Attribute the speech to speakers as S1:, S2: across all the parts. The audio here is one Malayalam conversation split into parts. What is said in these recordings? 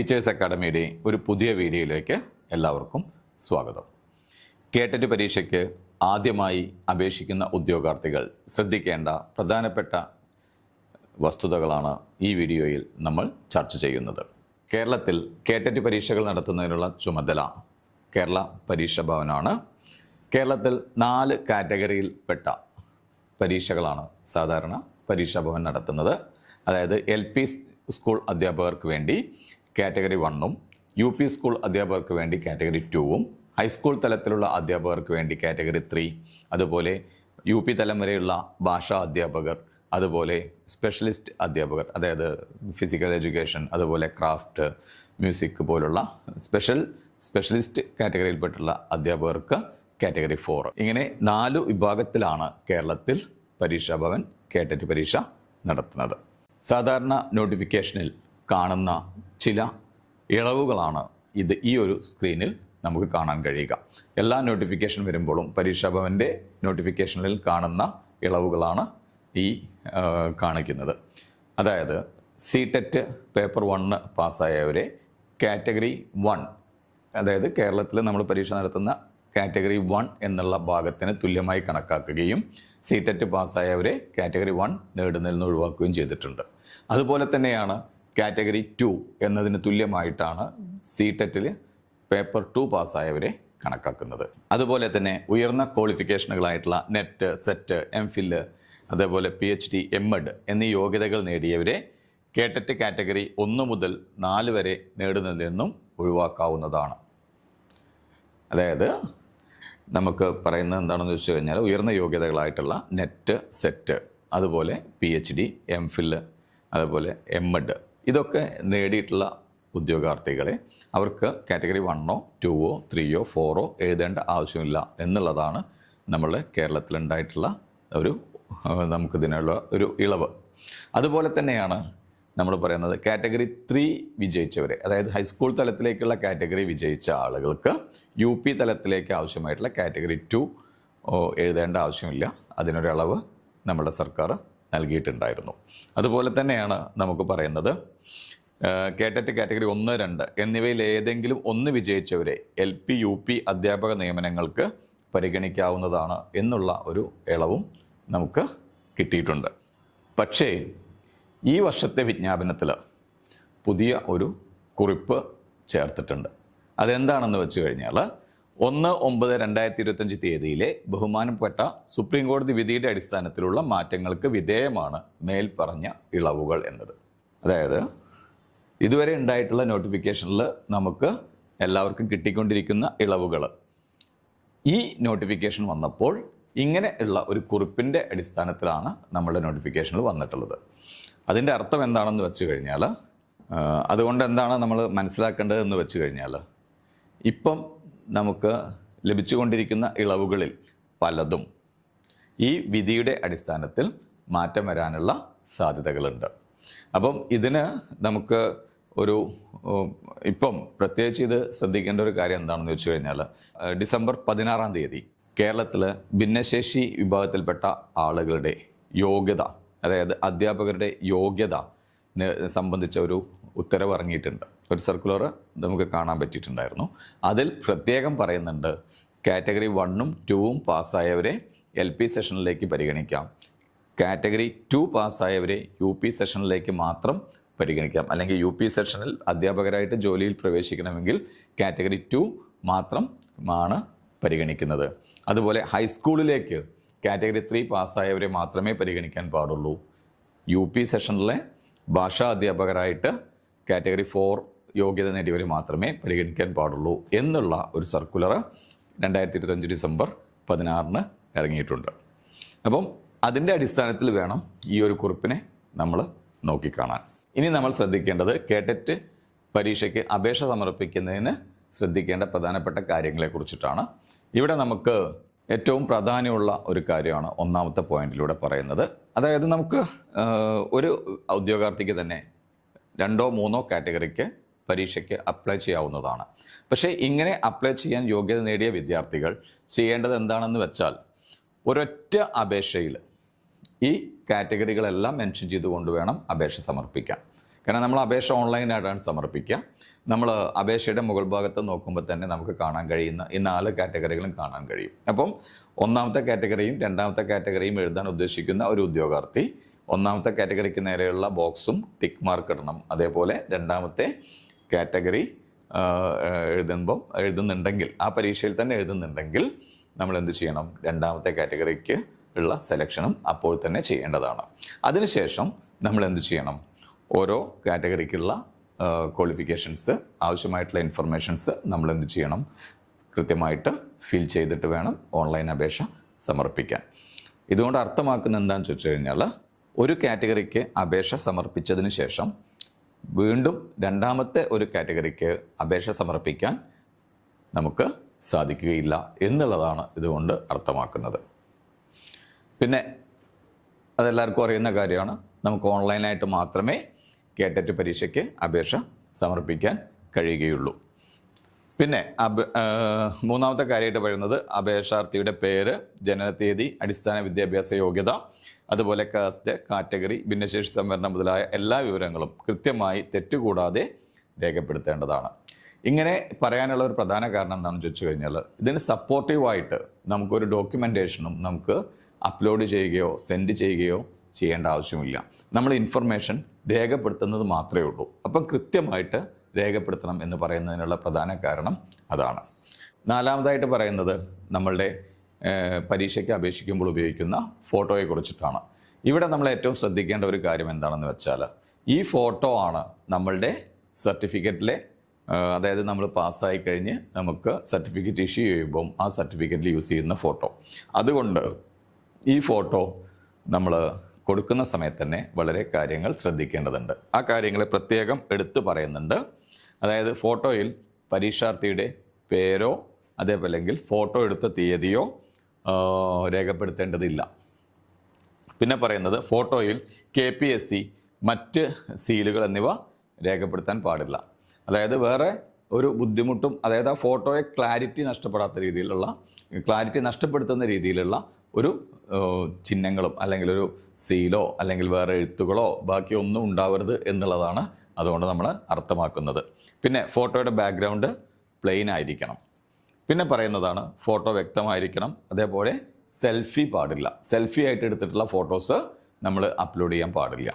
S1: ടീച്ചേഴ്സ് അക്കാഡമിയുടെ ഒരു പുതിയ വീഡിയോയിലേക്ക് എല്ലാവർക്കും സ്വാഗതം. കേട്ടറ്റ് പരീക്ഷയ്ക്ക് ആദ്യമായി അപേക്ഷിക്കുന്ന ഉദ്യോഗാർത്ഥികൾ ശ്രദ്ധിക്കേണ്ട പ്രധാനപ്പെട്ട വസ്തുതകളാണ് ഈ വീഡിയോയിൽ നമ്മൾ ചർച്ച ചെയ്യുന്നത്. കേരളത്തിൽ കേട്ടറ്റ് പരീക്ഷകൾ നടത്തുന്നതിനുള്ള ചുമതല കേരള പരീക്ഷാ ഭവനാണ്. കേരളത്തിൽ 4 കാറ്റഗറിയിൽപ്പെട്ട പരീക്ഷകളാണ് സാധാരണ പരീക്ഷാ ഭവൻ നടത്തുന്നത്. അതായത് LP സ്കൂൾ അധ്യാപകർക്ക് വേണ്ടി കാറ്റഗറി 1ഉം UP സ്കൂൾ അധ്യാപകർക്ക് വേണ്ടി കാറ്റഗറി 2ഉം ഹൈസ്കൂൾ തലത്തിലുള്ള അധ്യാപകർക്ക് വേണ്ടി കാറ്റഗറി 3, അതുപോലെ UP തലം വരെയുള്ള ഭാഷാ അധ്യാപകർ, അതുപോലെ സ്പെഷ്യലിസ്റ്റ് അധ്യാപകർ, അതായത് ഫിസിക്കൽ എഡ്യൂക്കേഷൻ, അതുപോലെ ക്രാഫ്റ്റ്, മ്യൂസിക് പോലുള്ള സ്പെഷ്യലിസ്റ്റ് കാറ്റഗറിയിൽപ്പെട്ടുള്ള അധ്യാപകർക്ക് കാറ്റഗറി 4. ഇങ്ങനെ 4 വിഭാഗത്തിലാണ് കേരളത്തിൽ പരീക്ഷാ ഭവൻ കേട്ടറ്റ് പരീക്ഷ നടത്തുന്നത്. സാധാരണ നോട്ടിഫിക്കേഷനിൽ കാണുന്ന ചില ഇളവുകളാണ് ഈ ഒരു സ്ക്രീനിൽ നമുക്ക് കാണാൻ കഴിയുക. എല്ലാ നോട്ടിഫിക്കേഷൻ വരുമ്പോഴും പരീക്ഷാ ഭവൻ്റെ നോട്ടിഫിക്കേഷനിൽ കാണുന്ന ഇളവുകളാണ് ഈ കാണിക്കുന്നത്. അതായത് CTET പേപ്പർ 1 പാസ്സായവരെ കാറ്റഗറി 1, അതായത് കേരളത്തിൽ നമ്മൾ പരീക്ഷ നടത്തുന്ന കാറ്റഗറി 1 എന്നുള്ള ഭാഗത്തിന് തുല്യമായി കണക്കാക്കുകയും CTET പാസ്സായവരെ കാറ്റഗറി 1 നേടുന്നതിൽ നിന്ന് ഒഴിവാക്കുകയും ചെയ്തിട്ടുണ്ട്. അതുപോലെ തന്നെയാണ് കാറ്റഗറി 2 എന്നതിന് തുല്യമായിട്ടാണ് CTETൽ പേപ്പർ 2 പാസ്സായവരെ കണക്കാക്കുന്നത്. അതുപോലെ തന്നെ ഉയർന്ന ക്വാളിഫിക്കേഷനുകളായിട്ടുള്ള നെറ്റ്, സെറ്റ്, MPhil, അതേപോലെ PhD, MEd എന്നീ യോഗ്യതകൾ നേടിയവരെ കേട്ടറ്റ് കാറ്റഗറി 1 മുതൽ 4 വരെ നേടുന്നതിൽ നിന്നും ഒഴിവാക്കാവുന്നതാണ്. അതായത് നമുക്ക് പറയുന്നത് എന്താണെന്ന് വെച്ച് കഴിഞ്ഞാൽ ഉയർന്ന യോഗ്യതകളായിട്ടുള്ള നെറ്റ്, സെറ്റ്, അതുപോലെ PhD, MPhil, അതുപോലെ MEd ഇതൊക്കെ നേടിയിട്ടുള്ള ഉദ്യോഗാർത്ഥികളെ അവർക്ക് കാറ്റഗറി 1ഓ 2ഓ 3ഓ 4ഓ എഴുതേണ്ട ആവശ്യമില്ല എന്നുള്ളതാണ് നമ്മൾ കേരളത്തിലുണ്ടായിട്ടുള്ള നമുക്കിതിനുള്ള ഒരു ഇളവ്. അതുപോലെ തന്നെയാണ് നമ്മൾ പറയുന്നത് കാറ്റഗറി 3 വിജയിച്ചവരെ, അതായത് ഹൈസ്കൂൾ തലത്തിലേക്കുള്ള കാറ്റഗറി വിജയിച്ച ആളുകൾക്ക് UP തലത്തിലേക്ക് ആവശ്യമായിട്ടുള്ള കാറ്റഗറി 2 എഴുതേണ്ട ആവശ്യമില്ല. അതിനൊരളവ് നമ്മുടെ സർക്കാർ നൽകിയിട്ടുണ്ടായിരുന്നു. അതുപോലെ തന്നെയാണ് നമുക്ക് പറയുന്നത് കേട്ടറ്റ് കാറ്റഗറി 1, 2 എന്നിവയിൽ ഏതെങ്കിലും ഒന്ന് വിജയിച്ചവരെ LP, UP അധ്യാപക നിയമനങ്ങൾക്ക് പരിഗണിക്കാവുന്നതാണ് എന്നുള്ള ഒരു ഇളവും നമുക്ക് കിട്ടിയിട്ടുണ്ട്. പക്ഷേ ഈ വർഷത്തെ വിജ്ഞാപനത്തിൽ പുതിയ ഒരു കുറിപ്പ് ചേർത്തിട്ടുണ്ട്. അതെന്താണെന്ന് വെച്ച് കഴിഞ്ഞാൽ 1/9/2025 തീയതിയിലെ ബഹുമാനപ്പെട്ട സുപ്രീം കോടതി വിധിയുടെ അടിസ്ഥാനത്തിലുള്ള മാറ്റങ്ങൾക്ക് വിധേയമാണ് മേൽപ്പറഞ്ഞ ഇളവുകൾ എന്നത്. അതായത് ഇതുവരെ ഉണ്ടായിട്ടുള്ള നോട്ടിഫിക്കേഷനിൽ നമുക്ക് എല്ലാവർക്കും കിട്ടിക്കൊണ്ടിരിക്കുന്ന ഇളവുകൾ ഈ നോട്ടിഫിക്കേഷൻ വന്നപ്പോൾ ഇങ്ങനെ ഉള്ള ഒരു കുറിപ്പിൻ്റെ അടിസ്ഥാനത്തിലാണ് നമ്മളുടെ നോട്ടിഫിക്കേഷനിൽ വന്നിട്ടുള്ളത്. അതിൻ്റെ അർത്ഥം എന്താണെന്ന് വെച്ച് കഴിഞ്ഞാൽ, അതുകൊണ്ട് എന്താണ് നമ്മൾ മനസ്സിലാക്കേണ്ടതെന്ന് വെച്ച് കഴിഞ്ഞാൽ, ഇപ്പം നമുക്ക് ലഭിച്ചുകൊണ്ടിരിക്കുന്ന ഇളവുകളിൽ പലതും ഈ വിധിയുടെ അടിസ്ഥാനത്തിൽ മാറ്റം വരാനുള്ള സാധ്യതകളുണ്ട്. അപ്പം ഇതിന് നമുക്ക് ഇപ്പം പ്രത്യേകിച്ച് ഇത് ശ്രദ്ധിക്കേണ്ട ഒരു കാര്യം എന്താണെന്ന് വെച്ച് കഴിഞ്ഞാൽ, ഡിസംബർ 16 തീയതി കേരളത്തിൽ ഭിന്നശേഷി വിഭാഗത്തിൽപ്പെട്ട ആളുകളുടെ യോഗ്യത, അതായത് അധ്യാപകരുടെ യോഗ്യത സംബന്ധിച്ച ഒരു ഉത്തരവ് ഇറങ്ങിയിട്ടുണ്ട്. ഒരു സർക്കുലർ നമുക്ക് കാണാൻ പറ്റിയിട്ടുണ്ടായിരുന്നു. അതിൽ പ്രത്യേകം പറയുന്നുണ്ട് കാറ്റഗറി 1ഉം 2ഉം പാസ്സായവരെ LP സെഷനിലേക്ക് പരിഗണിക്കാം, കാറ്റഗറി 2 പാസ്സായവരെ UP സെഷനിലേക്ക് മാത്രം പരിഗണിക്കാം, അല്ലെങ്കിൽ UP സെഷനിൽ അധ്യാപകരായിട്ട് ജോലിയിൽ പ്രവേശിക്കണമെങ്കിൽ കാറ്റഗറി 2 മാത്രമാണ് പരിഗണിക്കുന്നത്. അതുപോലെ ഹൈസ്കൂളിലേക്ക് കാറ്റഗറി 3 പാസ്സായവരെ മാത്രമേ പരിഗണിക്കാൻ പാടുള്ളൂ. UP സെഷനിലെ ഭാഷാ അധ്യാപകരായിട്ട് കാറ്റഗറി 4 യോഗ്യത നേടിയവരെ മാത്രമേ പരിഗണിക്കാൻ പാടുള്ളൂ എന്നുള്ള ഒരു സർക്കുലർ 2025 ഡിസംബർ 16 ഇറങ്ങിയിട്ടുണ്ട്. അപ്പം അതിൻ്റെ അടിസ്ഥാനത്തിൽ വേണം ഈ ഒരു കുറിപ്പിനെ നമ്മൾ നോക്കിക്കാണാൻ. ഇനി നമ്മൾ ശ്രദ്ധിക്കേണ്ടത് കേട്ടറ്റ് പരീക്ഷയ്ക്ക് അപേക്ഷ സമർപ്പിക്കുന്നതിന് ശ്രദ്ധിക്കേണ്ട പ്രധാനപ്പെട്ട കാര്യങ്ങളെക്കുറിച്ചിട്ടാണ്. ഇവിടെ നമുക്ക് ഏറ്റവും പ്രാധാന്യമുള്ള ഒരു കാര്യമാണ് ഒന്നാമത്തെ പോയിന്റിലൂടെ പറയുന്നത്. അതായത് നമുക്ക് ഒരു ഉദ്യോഗാർത്ഥിക്ക് തന്നെ 2ഓ 3ഓ കാറ്റഗറിക്ക് പരീക്ഷയ്ക്ക് അപ്ലൈ ചെയ്യാവുന്നതാണ്. പക്ഷേ ഇങ്ങനെ അപ്ലൈ ചെയ്യാൻ യോഗ്യത നേടിയ വിദ്യാർത്ഥികൾ ചെയ്യേണ്ടത് എന്താണെന്ന് വെച്ചാൽ, ഒരൊറ്റ അപേക്ഷയിൽ ഈ കാറ്റഗറികളെല്ലാം മെൻഷൻ ചെയ്തുകൊണ്ട് വേണം അപേക്ഷ സമർപ്പിക്കാൻ. കാരണം നമ്മൾ അപേക്ഷ ഓൺലൈനായിട്ടാണ് സമർപ്പിക്കുക. നമ്മൾ അപേക്ഷയുടെ മുകൾ ഭാഗത്ത് നോക്കുമ്പോൾ തന്നെ നമുക്ക് കാണാൻ കഴിയുന്ന ഈ 4 കാറ്റഗറികളും കാണാൻ കഴിയും. അപ്പം ഒന്നാമത്തെ കാറ്റഗറിയും രണ്ടാമത്തെ കാറ്റഗറിയും എഴുതാൻ ഉദ്ദേശിക്കുന്ന ഒരു ഉദ്യോഗാർത്ഥി ഒന്നാമത്തെ കാറ്റഗറിക്ക് നേരെയുള്ള ബോക്സും ടിക്ക് മാർക്ക് ഇടണം. അതേപോലെ രണ്ടാമത്തെ കാറ്റഗറി എഴുതുന്നുണ്ടെങ്കിൽ, ആ പരീക്ഷയിൽ തന്നെ എഴുതുന്നുണ്ടെങ്കിൽ നമ്മൾ എന്ത് ചെയ്യണം? രണ്ടാമത്തെ കാറ്റഗറിക്ക് ഉള്ള സെലക്ഷനും അപ്പോൾ തന്നെ ചെയ്യേണ്ടതാണ്. അതിനുശേഷം നമ്മൾ എന്ത് ചെയ്യണം? ഓരോ കാറ്റഗറിക്കുള്ള ക്വാളിഫിക്കേഷൻസ്, ആവശ്യമായിട്ടുള്ള ഇൻഫർമേഷൻസ് നമ്മൾ എന്ത് ചെയ്യണം? കൃത്യമായിട്ട് ഫിൽ ചെയ്തിട്ട് വേണം ഓൺലൈൻ അപേക്ഷ സമർപ്പിക്കാൻ. ഇതുകൊണ്ട് അർത്ഥമാക്കുന്നത് എന്താണെന്ന് ചോദിച്ചു കഴിഞ്ഞാൽ, ഒരു കാറ്റഗറിക്ക് അപേക്ഷ സമർപ്പിച്ചതിന് ശേഷം വീണ്ടും രണ്ടാമത്തെ ഒരു കാറ്റഗറിക്ക് അപേക്ഷ സമർപ്പിക്കാൻ നമുക്ക് സാധിക്കുകയില്ല എന്നുള്ളതാണ് ഇതുകൊണ്ട് അർത്ഥമാക്കുന്നത്. പിന്നെ അതെല്ലാവർക്കും അറിയുന്ന കാര്യമാണ്, നമുക്ക് ഓൺലൈനായിട്ട് മാത്രമേ കേട്ടറ്റ് പരീക്ഷയ്ക്ക് അപേക്ഷ സമർപ്പിക്കാൻ കഴിയുകയുള്ളൂ. പിന്നെ മൂന്നാമത്തെ കാര്യമായിട്ട് പറയുന്നത് അപേക്ഷാർത്ഥിയുടെ പേര്, ജനനത്തീയതി, അടിസ്ഥാന വിദ്യാഭ്യാസ യോഗ്യത, അതുപോലെ കാസ്റ്റ്, കാറ്റഗറി, ഭിന്നശേഷി സംവരണം മുതലായ എല്ലാ വിവരങ്ങളും കൃത്യമായി തെറ്റുകൂടാതെ രേഖപ്പെടുത്തേണ്ടതാണ്. ഇങ്ങനെ പറയാനുള്ള ഒരു പ്രധാന കാരണം എന്താണെന്ന് ചോദിച്ചു കഴിഞ്ഞാൽ, ഇതിന് സപ്പോർട്ടീവായിട്ട് നമുക്കൊരു ഡോക്യുമെൻറ്റേഷനും നമുക്ക് അപ്ലോഡ് ചെയ്യുകയോ സെൻഡ് ചെയ്യുകയോ ചെയ്യേണ്ട ആവശ്യമില്ല. നമ്മൾ ഇൻഫർമേഷൻ രേഖപ്പെടുത്തുന്നത് മാത്രമേ ഉള്ളൂ. അപ്പം കൃത്യമായിട്ട് രേഖപ്പെടുത്തണം എന്ന് പറയുന്നതിനുള്ള പ്രധാന കാരണം അതാണ്. നാലാമതായിട്ട് പറയുന്നത് നമ്മളുടെ പരീക്ഷയ്ക്ക് അപേക്ഷിക്കുമ്പോൾ ഉപയോഗിക്കുന്ന ഫോട്ടോയെ കുറിച്ചിട്ടാണ്. ഇവിടെ നമ്മൾ ഏറ്റവും ശ്രദ്ധിക്കേണ്ട ഒരു കാര്യം എന്താണെന്ന് വെച്ചാൽ, ഈ ഫോട്ടോ ആണ് നമ്മളുടെ സർട്ടിഫിക്കറ്റിലെ, അതായത് നമ്മൾ പാസ്സായി കഴിഞ്ഞ് നമുക്ക് സർട്ടിഫിക്കറ്റ് ഇഷ്യൂ ചെയ്യുമ്പം ആ സർട്ടിഫിക്കറ്റിൽ യൂസ് ചെയ്യുന്ന ഫോട്ടോ. അതുകൊണ്ട് ഈ ഫോട്ടോ നമ്മൾ കൊടുക്കുന്ന സമയത്ത് തന്നെ വളരെ കാര്യങ്ങൾ ശ്രദ്ധിക്കേണ്ടതുണ്ട്. ആ കാര്യങ്ങൾ പ്രത്യേകം എടുത്തു പറയുന്നുണ്ട്. അതായത് ഫോട്ടോയിൽ പരീക്ഷാർത്ഥിയുടെ പേരോ അതേപോലെങ്കിൽ ഫോട്ടോ എടുത്ത തീയതിയോ രേഖപ്പെടുത്തേണ്ടതില്ല. പിന്നെ പറയുന്നത് ഫോട്ടോയിൽ KPSC, മറ്റ് സീലുകൾ എന്നിവ രേഖപ്പെടുത്താൻ പാടില്ല. അതായത് വേറെ ഒരു ബുദ്ധിമുട്ടും, അതായത് ആ ഫോട്ടോയെ ക്ലാരിറ്റി നഷ്ടപ്പെടുത്തുന്ന രീതിയിലുള്ള ഒരു ചിഹ്നങ്ങളും അല്ലെങ്കിൽ ഒരു സീലോ അല്ലെങ്കിൽ വേറെ എഴുത്തുകളോ ബാക്കിയൊന്നും ഉണ്ടാവരുത് എന്നുള്ളതാണ് അതുകൊണ്ട് നമ്മൾ അർത്ഥമാക്കുന്നത്. പിന്നെ ഫോട്ടോയുടെ ബാക്ക്ഗ്രൗണ്ട് പ്ലെയിൻ ആയിരിക്കണം. പിന്നെ പറയുന്നതാണ് ഫോട്ടോ വ്യക്തമായിരിക്കണം. അതേപോലെ സെൽഫി പാടില്ല. സെൽഫി ആയിട്ട് എടുത്തിട്ടുള്ള ഫോട്ടോസ് നമ്മൾ അപ്ലോഡ് ചെയ്യാൻ പാടില്ല.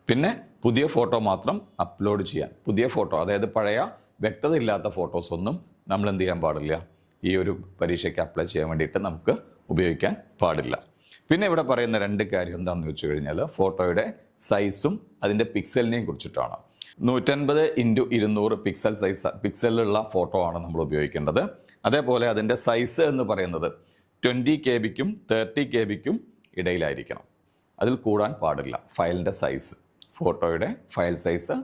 S1: പിന്നെ പുതിയ ഫോട്ടോ മാത്രം അപ്ലോഡ് ചെയ്യാൻ, പുതിയ ഫോട്ടോ അതായത് പഴയ വ്യക്തത ഇല്ലാത്ത ഫോട്ടോസ് ഒന്നും നമ്മൾ എന്ത് ചെയ്യാൻ പാടില്ല, ഈ ഒരു പരീക്ഷയ്ക്ക് അപ്ലൈ ചെയ്യാൻ വേണ്ടിയിട്ട് നമുക്ക് ഉപയോഗിക്കാൻ പാടില്ല. പിന്നെ ഇവിടെ പറയുന്ന 2 കാര്യം എന്താണെന്ന് വെച്ച് കഴിഞ്ഞാൽ, ഫോട്ടോയുടെ സൈസും അതിൻ്റെ പിക്സലിനെയും കുറിച്ചിട്ടാണ്. 150x200 പിക്സലിലുള്ള ഫോട്ടോ ആണ് നമ്മൾ ഉപയോഗിക്കേണ്ടത്. അതേപോലെ അതിൻ്റെ സൈസ് എന്ന് പറയുന്നത് 20 KB-ക്കും 30 KB-ക്കും ഇടയിലായിരിക്കണം. അതിൽ കൂടാൻ പാടില്ല. ഫയലിൻ്റെ സൈസ്, ഫോട്ടോയുടെ ഫയൽ സൈസ്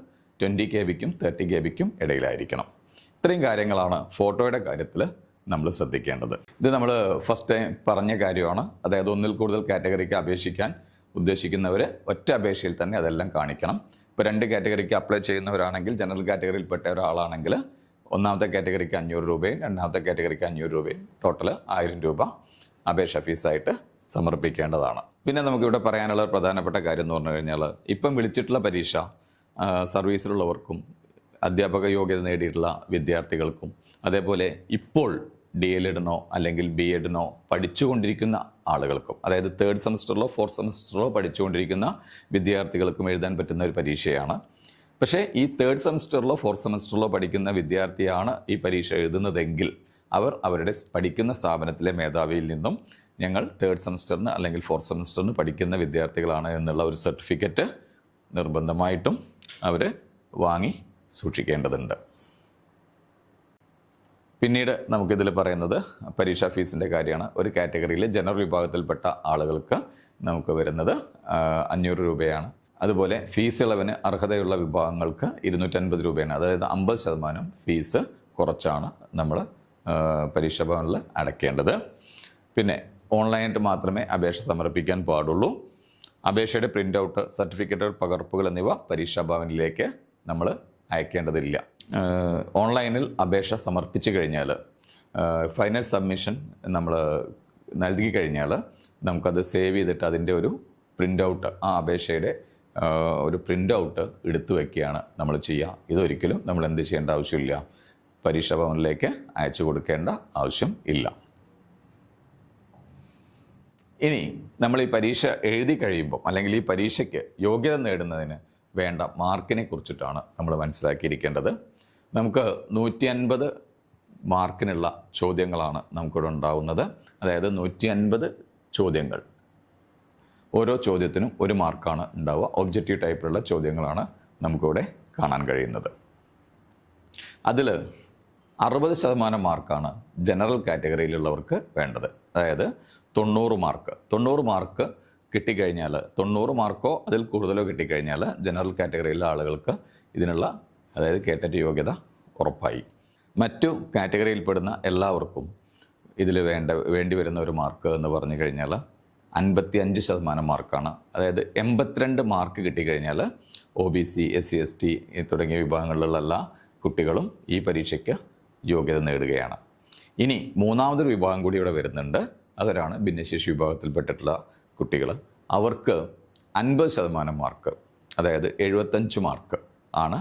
S1: 20 KB-ക്കും 30 KB-ക്കും ഇടയിലായിരിക്കണം. ഇത്രയും കാര്യങ്ങളാണ് ഫോട്ടോയുടെ കാര്യത്തിൽ നമ്മൾ ശ്രദ്ധിക്കേണ്ടത്. ഇത് നമ്മൾ ഫസ്റ്റ് ടൈം പറഞ്ഞ കാര്യമാണ്. അതായത് ഒന്നിൽ കൂടുതൽ കാറ്റഗറിക്ക് അപേക്ഷിക്കാൻ ഉദ്ദേശിക്കുന്നവർ ഒറ്റ അപേക്ഷയിൽ തന്നെ അതെല്ലാം കാണിക്കണം. ഇപ്പോൾ 2 കാറ്റഗറിക്ക് അപ്ലൈ ചെയ്യുന്നവരാണെങ്കിൽ, ജനറൽ കാറ്റഗറിയിൽപ്പെട്ട ഒരാളാണെങ്കിൽ ഒന്നാമത്തെ കാറ്റഗറിക്ക് 500 രൂപയും രണ്ടാമത്തെ കാറ്റഗറിക്ക് 500 രൂപയും ടോട്ടൽ 1000 രൂപ അപേക്ഷ ഫീസായിട്ട് സമർപ്പിക്കേണ്ടതാണ്. പിന്നെ നമുക്കിവിടെ പറയാനുള്ള പ്രധാനപ്പെട്ട കാര്യം എന്ന് പറഞ്ഞു കഴിഞ്ഞാൽ, ഇപ്പം വിളിച്ചിട്ടുള്ള പരീക്ഷ സർവീസിലുള്ളവർക്കും അധ്യാപക യോഗ്യത നേടിയിട്ടുള്ള വിദ്യാർത്ഥികൾക്കും അതേപോലെ ഇപ്പോൾ DLED-നോ അല്ലെങ്കിൽ B.Ed-നോ പഠിച്ചുകൊണ്ടിരിക്കുന്ന ആളുകൾക്കും, അതായത് 3rd സെമസ്റ്ററിലോ 4th സെമസ്റ്ററിലോ പഠിച്ചുകൊണ്ടിരിക്കുന്ന വിദ്യാർത്ഥികൾക്കും എഴുതാൻ പറ്റുന്ന ഒരു പരീക്ഷയാണ്. പക്ഷേ ഈ 3rd സെമസ്റ്ററിലോ 4th സെമസ്റ്ററിലോ പഠിക്കുന്ന വിദ്യാർത്ഥിയാണ് ഈ പരീക്ഷ എഴുതുന്നതെങ്കിൽ അവർ അവരുടെ പഠിക്കുന്ന സ്ഥാപനത്തിലെ മേധാവിയിൽ നിന്നും ഞങ്ങൾ 3rd സെമസ്റ്ററിന് അല്ലെങ്കിൽ 4th സെമസ്റ്ററിന് പഠിക്കുന്ന വിദ്യാർത്ഥികളാണ് എന്നുള്ള ഒരു സർട്ടിഫിക്കറ്റ് നിർബന്ധമായിട്ടും അവർ വാങ്ങി സൂക്ഷിക്കേണ്ടതുണ്ട്. പിന്നീട് നമുക്കിതിൽ പറയുന്നത് പരീക്ഷാ ഫീസിൻ്റെ കാര്യമാണ്. ഒരു കാറ്റഗറിയിൽ ജനറൽ വിഭാഗത്തിൽപ്പെട്ട ആളുകൾക്ക് നമുക്ക് വരുന്നത് 500 രൂപയാണ്. അതുപോലെ ഫീസ് ഇളവിന് അർഹതയുള്ള വിഭാഗങ്ങൾക്ക് 250 രൂപയാണ്. അതായത് 50% ഫീസ് കുറച്ചാണ് നമ്മൾ പരീക്ഷാ ഭവനിൽ അടയ്ക്കേണ്ടത്. പിന്നെ ഓൺലൈനായിട്ട് മാത്രമേ അപേക്ഷ സമർപ്പിക്കാൻ പാടുള്ളൂ. അപേക്ഷയുടെ പ്രിൻ്റ് ഔട്ട്, സർട്ടിഫിക്കറ്റ് പകർപ്പുകൾ എന്നിവ പരീക്ഷാ ഭവനിലേക്ക് നമ്മൾ അയക്കേണ്ടതില്ല. ഓൺലൈനിൽ അപേക്ഷ സമർപ്പിച്ചു കഴിഞ്ഞാൽ ഫൈനൽ സബ്മിഷൻ നമ്മൾ നൽകി കഴിഞ്ഞാൽ നമുക്കത് സേവ് ചെയ്തിട്ട് അതിൻ്റെ ഒരു പ്രിൻ്റ് ഔട്ട്, ആ അപേക്ഷയുടെ ഒരു പ്രിൻ്റ് ഔട്ട് എടുത്തു വയ്ക്കുകയാണ് നമ്മൾ ചെയ്യുക. ഇതൊരിക്കലും നമ്മൾ എന്ത് ചെയ്യേണ്ട ആവശ്യമില്ല, പരീക്ഷാ ഭവനിലേക്ക് അയച്ചു കൊടുക്കേണ്ട ആവശ്യം ഇല്ല. ഇനി നമ്മൾ ഈ പരീക്ഷ എഴുതി കഴിയുമ്പോൾ അല്ലെങ്കിൽ ഈ പരീക്ഷയ്ക്ക് യോഗ്യത നേടുന്നതിന് വേണ്ട മാർക്കിനെ കുറിച്ചിട്ടാണ് നമ്മൾ മനസ്സിലാക്കിയിരിക്കേണ്ടത്. നമുക്ക് 150 മാർക്കിനുള്ള ചോദ്യങ്ങളാണ് നമുക്കിവിടെ ഉണ്ടാവുന്നത്. അതായത് 150 ചോദ്യങ്ങൾ, ഓരോ ചോദ്യത്തിനും 1 മാർക്കാണ് ഉണ്ടാവുക. ഒബ്ജക്റ്റീവ് ടൈപ്പിലുള്ള ചോദ്യങ്ങളാണ് നമുക്കിവിടെ കാണാൻ കഴിയുന്നത്. അതിൽ 60% മാർക്കാണ് ജനറൽ കാറ്റഗറിയിലുള്ളവർക്ക് വേണ്ടത്. അതായത് 90 മാർക്ക് കിട്ടിക്കഴിഞ്ഞാൽ, 90 മാർക്കോ അതിൽ കൂടുതലോ കിട്ടിക്കഴിഞ്ഞാൽ ജനറൽ കാറ്റഗറിയിലെ ആളുകൾക്ക് ഇതിനുള്ള, അതായത് കേട്ടറ്റ് യോഗ്യത ഉറപ്പായി. മറ്റു കാറ്റഗറിയിൽപ്പെടുന്ന എല്ലാവർക്കും ഇതിൽ വേണ്ടി വരുന്ന ഒരു മാർക്ക് എന്ന് പറഞ്ഞു കഴിഞ്ഞാൽ 55% മാർക്കാണ്. അതായത് 82 മാർക്ക് കിട്ടിക്കഴിഞ്ഞാൽ OBC, SC, ST തുടങ്ങിയ വിഭാഗങ്ങളിലുള്ള എല്ലാ കുട്ടികളും ഈ പരീക്ഷയ്ക്ക് യോഗ്യത നേടുകയാണ്. ഇനി മൂന്നാമതൊരു വിഭാഗം കൂടി ഇവിടെ വരുന്നുണ്ട്. അവരാണ് ഭിന്നശേഷി വിഭാഗത്തിൽപ്പെട്ടിട്ടുള്ള കുട്ടികൾ. അവർക്ക് 50% മാർക്ക്, അതായത് 75 മാർക്ക് ആണ്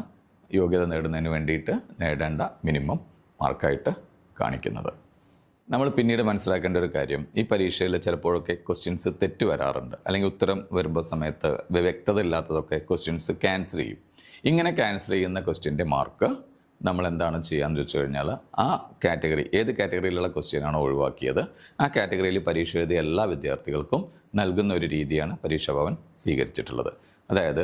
S1: യോഗ്യത നേടുന്നതിന് വേണ്ടിയിട്ട് നേടേണ്ട മിനിമം മാർക്കായിട്ട് കാണിക്കുന്നത്. നമ്മൾ പിന്നീട് മനസ്സിലാക്കേണ്ട ഒരു കാര്യം, ഈ പരീക്ഷയിൽ ചിലപ്പോഴൊക്കെ ക്വസ്റ്റ്യൻസ് തെറ്റ് വരാറുണ്ട്, അല്ലെങ്കിൽ ഉത്തരം വരുമ്പോൾ സമയത്ത് വ്യക്തത ഇല്ലാത്തതൊക്കെ ക്വസ്റ്റ്യൻസ് ക്യാൻസൽ ചെയ്യും. ഇങ്ങനെ ക്യാൻസൽ ചെയ്യുന്ന ക്വസ്റ്റ്യൻ്റെ മാർക്ക് നമ്മൾ എന്താണ് ചെയ്യാന്ന് ചോദിച്ചു കഴിഞ്ഞാൽ, ആ കാറ്റഗറി, ഏത് കാറ്റഗറിയിലുള്ള ക്വസ്റ്റ്യനാണോ ഒഴിവാക്കിയത് ആ കാറ്റഗറിയിൽ പരീക്ഷ എഴുതിയ എല്ലാ വിദ്യാർത്ഥികൾക്കും നൽകുന്ന ഒരു രീതിയാണ് പരീക്ഷാ ഭവൻ സ്വീകരിച്ചിട്ടുള്ളത്. അതായത്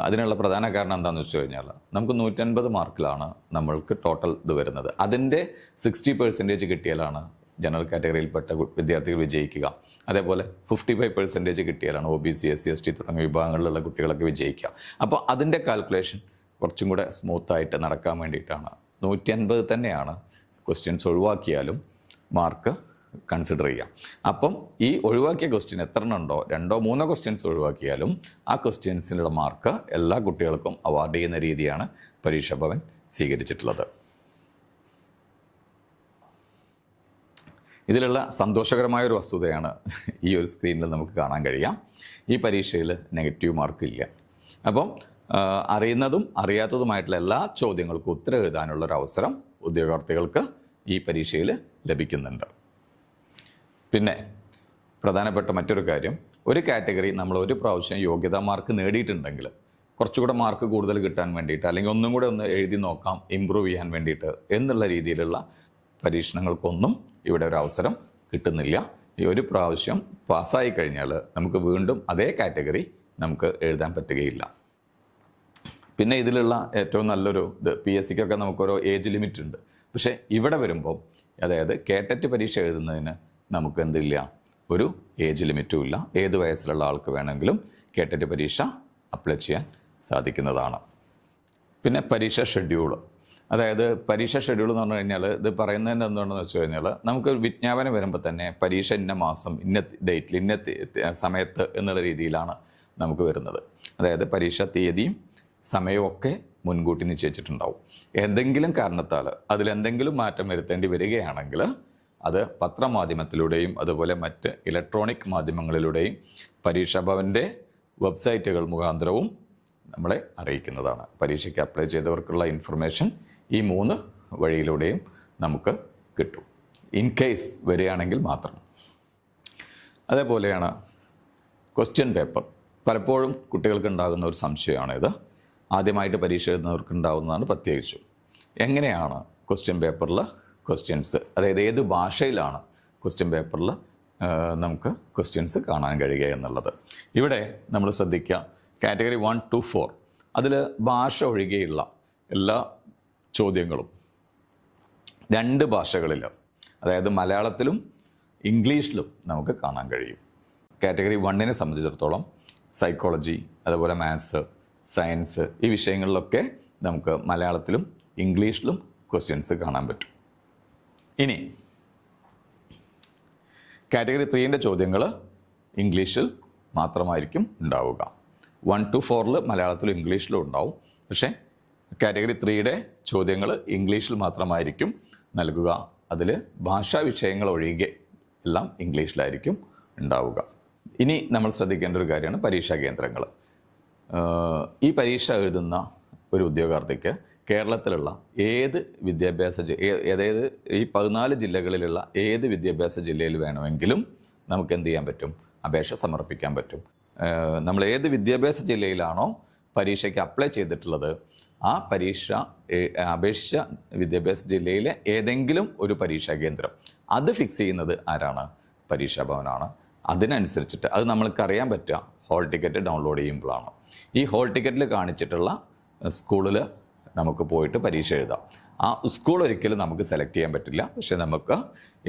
S1: അതിനുള്ള പ്രധാന കാരണം എന്താണെന്ന് വെച്ച് കഴിഞ്ഞാൽ, നമുക്ക് 150 മാർക്കിലാണ് നമ്മൾക്ക് ടോട്ടൽ ഇത് വരുന്നത്. അതിൻ്റെ 60% കിട്ടിയാലാണ് ജനറൽ കാറ്റഗറിയിൽപ്പെട്ട വിദ്യാർത്ഥികൾ വിജയിക്കുക. അതേപോലെ 55% കിട്ടിയാലാണ് OBC, SC, ST തുടങ്ങിയ വിഭാഗങ്ങളിലുള്ള കുട്ടികളൊക്കെ വിജയിക്കുക. അപ്പോൾ അതിൻ്റെ കാൽക്കുലേഷൻ കുറച്ചും കൂടെ സ്മൂത്തായിട്ട് നടക്കാൻ വേണ്ടിയിട്ടാണ് 150 തന്നെയാണ് ക്വസ്റ്റ്യൻസ് ഒഴിവാക്കിയാലും മാർക്ക് കൺസിഡർ ചെയ്യാം. അപ്പം ഈ ഒഴിവാക്കിയ ക്വസ്റ്റ്യൻ എത്ര ഉണ്ടോ, 2 or 3 ക്വസ്റ്റ്യൻസ് ഒഴിവാക്കിയാലും ആ ക്വസ്റ്റ്യൻസിനുള്ള മാർക്ക് എല്ലാ കുട്ടികൾക്കും അവാർഡ് ചെയ്യുന്ന രീതിയാണ് പരീക്ഷാ ഭവൻ സ്വീകരിച്ചിട്ടുള്ളത്. ഇതിലുള്ള സന്തോഷകരമായ ഒരു വസ്തുതയാണ് ഈ ഒരു സ്ക്രീനിൽ നമുക്ക് കാണാൻ കഴിയാം. ഈ പരീക്ഷയിൽ നെഗറ്റീവ് മാർക്ക് ഇല്ല. അപ്പം അറിയുന്നതും അറിയാത്തതുമായിട്ടുള്ള എല്ലാ ചോദ്യങ്ങൾക്കും ഉത്തരം എഴുതാനുള്ളൊരു അവസരം ഉദ്യോഗാർത്ഥികൾക്ക് ഈ പരീക്ഷയിൽ ലഭിക്കുന്നുണ്ട്. പിന്നെ പ്രധാനപ്പെട്ട മറ്റൊരു കാര്യം, ഒരു കാറ്റഗറി നമ്മൾ ഒരു പ്രാവശ്യം യോഗ്യതാ മാർക്ക് നേടിയിട്ടുണ്ടെങ്കിൽ കുറച്ചുകൂടെ മാർക്ക് കൂടുതൽ കിട്ടാൻ വേണ്ടിയിട്ട്, അല്ലെങ്കിൽ ഒന്നും കൂടെ ഒന്ന് എഴുതി നോക്കാം, ഇമ്പ്രൂവ് ചെയ്യാൻ വേണ്ടിയിട്ട് എന്നുള്ള രീതിയിലുള്ള പരീക്ഷണങ്ങൾക്കൊന്നും ഇവിടെ ഒരു അവസരം കിട്ടുന്നില്ല. ഈ ഒരു പ്രാവശ്യം പാസ്സായി കഴിഞ്ഞാൽ നമുക്ക് വീണ്ടും അതേ കാറ്റഗറി നമുക്ക് എഴുതാൻ പറ്റുകയില്ല. പിന്നെ ഇതിലുള്ള ഏറ്റവും നല്ലൊരു ഇത്, PSCക്കൊക്കെ നമുക്കൊരു ഏജ് ലിമിറ്റ് ഉണ്ട്. പക്ഷേ ഇവിടെ വരുമ്പോൾ, അതായത് കേട്ടറ്റ് പരീക്ഷ എഴുതുന്നതിന് നമുക്ക് എന്തില്ല, ഒരു ഏജ് ലിമിറ്റും ഇല്ല. ഏത് വയസ്സിലുള്ള ആൾക്ക് വേണമെങ്കിലും കേട്ടറ്റ് പരീക്ഷ അപ്ലൈ ചെയ്യാൻ സാധിക്കുന്നതാണ്. പിന്നെ പരീക്ഷ ഷെഡ്യൂൾ, അതായത് പരീക്ഷ ഷെഡ്യൂൾ എന്ന് പറഞ്ഞു കഴിഞ്ഞാൽ, ഇത് പറയുന്നതിൻ്റെ എന്താണെന്ന് വെച്ച് കഴിഞ്ഞാൽ, നമുക്ക് വിജ്ഞാപനം വരുമ്പോൾ തന്നെ പരീക്ഷ ഇന്ന മാസം, ഇന്ന ഡേറ്റിൽ, ഇന്ന സമയത്ത് എന്നുള്ള രീതിയിലാണ് നമുക്ക് വരുന്നത്. അതായത് പരീക്ഷ തീയതിയും സമയവും ഒക്കെ മുൻകൂട്ടി നിശ്ചയിച്ചിട്ടുണ്ടാവും. എന്തെങ്കിലും കാരണത്താൽ അതിലെന്തെങ്കിലും മാറ്റം വരുത്തേണ്ടി വരികയാണെങ്കിൽ അത് പത്രമാധ്യമത്തിലൂടെയും അതുപോലെ മറ്റ് ഇലക്ട്രോണിക് മാധ്യമങ്ങളിലൂടെയും പരീക്ഷാ ഭവൻ്റെ വെബ്സൈറ്റുകൾ മുഖാന്തരവും നമ്മളെ അറിയിക്കുന്നതാണ്. പരീക്ഷയ്ക്ക് അപ്ലൈ ചെയ്തവർക്കുള്ള ഇൻഫർമേഷൻ ഈ 3 വഴിയിലൂടെയും നമുക്ക് കിട്ടും, ഇൻ കേസ് വരികയാണെങ്കിൽ മാത്രം. അതേപോലെയാണ് ക്വസ്റ്റ്യൻ പേപ്പർ. പലപ്പോഴും കുട്ടികൾക്ക് ഉണ്ടാകുന്ന ഒരു സംശയമാണിത്. ആദ്യമായിട്ട് പരീക്ഷ എഴുതുന്നവർക്ക് ഉണ്ടാകുന്നതാണ് പ്രത്യേകിച്ചും. എങ്ങനെയാണ് ക്വസ്റ്റ്യൻ പേപ്പറിൽ ക്വസ്റ്റ്യൻസ്, അതായത് ഏത് ഭാഷയിലാണ് ക്വസ്റ്റ്യൻ പേപ്പറിൽ നമുക്ക് ക്വസ്റ്റ്യൻസ് കാണാൻ കഴിയുക എന്നുള്ളത്. ഇവിടെ നമ്മൾ ശ്രദ്ധിക്കുക, കാറ്റഗറി 1 to 4 അതിൽ ഭാഷ ഒഴികെയുള്ള എല്ലാ ചോദ്യങ്ങളും 2 ഭാഷകളിൽ, അതായത് മലയാളത്തിലും ഇംഗ്ലീഷിലും നമുക്ക് കാണാൻ കഴിയും. കാറ്റഗറി 1നെ സംബന്ധിച്ചിടത്തോളം സൈക്കോളജി, അതുപോലെ മാത്സ്, സയൻസ്, ഈ വിഷയങ്ങളിലൊക്കെ നമുക്ക് മലയാളത്തിലും ഇംഗ്ലീഷിലും ക്വസ്റ്റ്യൻസ് കാണാൻ പറ്റും. ഇനി കാറ്റഗറി 3ൻ്റെ ചോദ്യങ്ങൾ ഇംഗ്ലീഷിൽ മാത്രമായിരിക്കും ഉണ്ടാവുക. 1 to 4 മലയാളത്തിലും ഇംഗ്ലീഷിലും ഉണ്ടാവും. പക്ഷേ കാറ്റഗറി 3യുടെ ചോദ്യങ്ങൾ ഇംഗ്ലീഷിൽ മാത്രമായിരിക്കും നൽകുക. അതിൽ ഭാഷാ വിഷയങ്ങൾ ഒഴികെ എല്ലാം ഇംഗ്ലീഷിലായിരിക്കും ഉണ്ടാവുക. ഇനി നമ്മൾ ശ്രദ്ധിക്കേണ്ട ഒരു കാര്യമാണ് പരീക്ഷാ കേന്ദ്രങ്ങൾ. ഈ പരീക്ഷ എഴുതുന്ന ഒരു ഉദ്യോഗാർത്ഥിക്ക് കേരളത്തിലുള്ള ഏത് അതായത് ഈ 14 ജില്ലകളിലുള്ള ഏത് വിദ്യാഭ്യാസ ജില്ലയിൽ വേണമെങ്കിലും നമുക്ക് എന്ത് ചെയ്യാൻ പറ്റും? അപേക്ഷ സമർപ്പിക്കാൻ പറ്റും. നമ്മൾ ഏത് വിദ്യാഭ്യാസ ജില്ലയിലാണോ പരീക്ഷയ്ക്ക് അപ്ലൈ ചെയ്തിട്ടുള്ളത്, ആ അപേക്ഷിച്ച വിദ്യാഭ്യാസ ജില്ലയിലെ ഏതെങ്കിലും ഒരു പരീക്ഷാ കേന്ദ്രം അത് ഫിക്സ് ചെയ്യുന്നത് ആരാണ്? പരീക്ഷാ ഭവനാണ്. അതിനനുസരിച്ചിട്ട് അത് നമ്മൾക്കറിയാൻ പറ്റുക ഹോൾ ടിക്കറ്റ് ഡൗൺലോഡ് ചെയ്യുമ്പോഴാണ്. ഈ ഹോൾ ടിക്കറ്റിൽ കാണിച്ചിട്ടുള്ള സ്കൂളിൽ നമുക്ക് പോയിട്ട് പരീക്ഷ എഴുതാം. ആ സ്കൂൾ ഒരിക്കലും നമുക്ക് സെലക്ട് ചെയ്യാൻ പറ്റില്ല. പക്ഷെ നമുക്ക്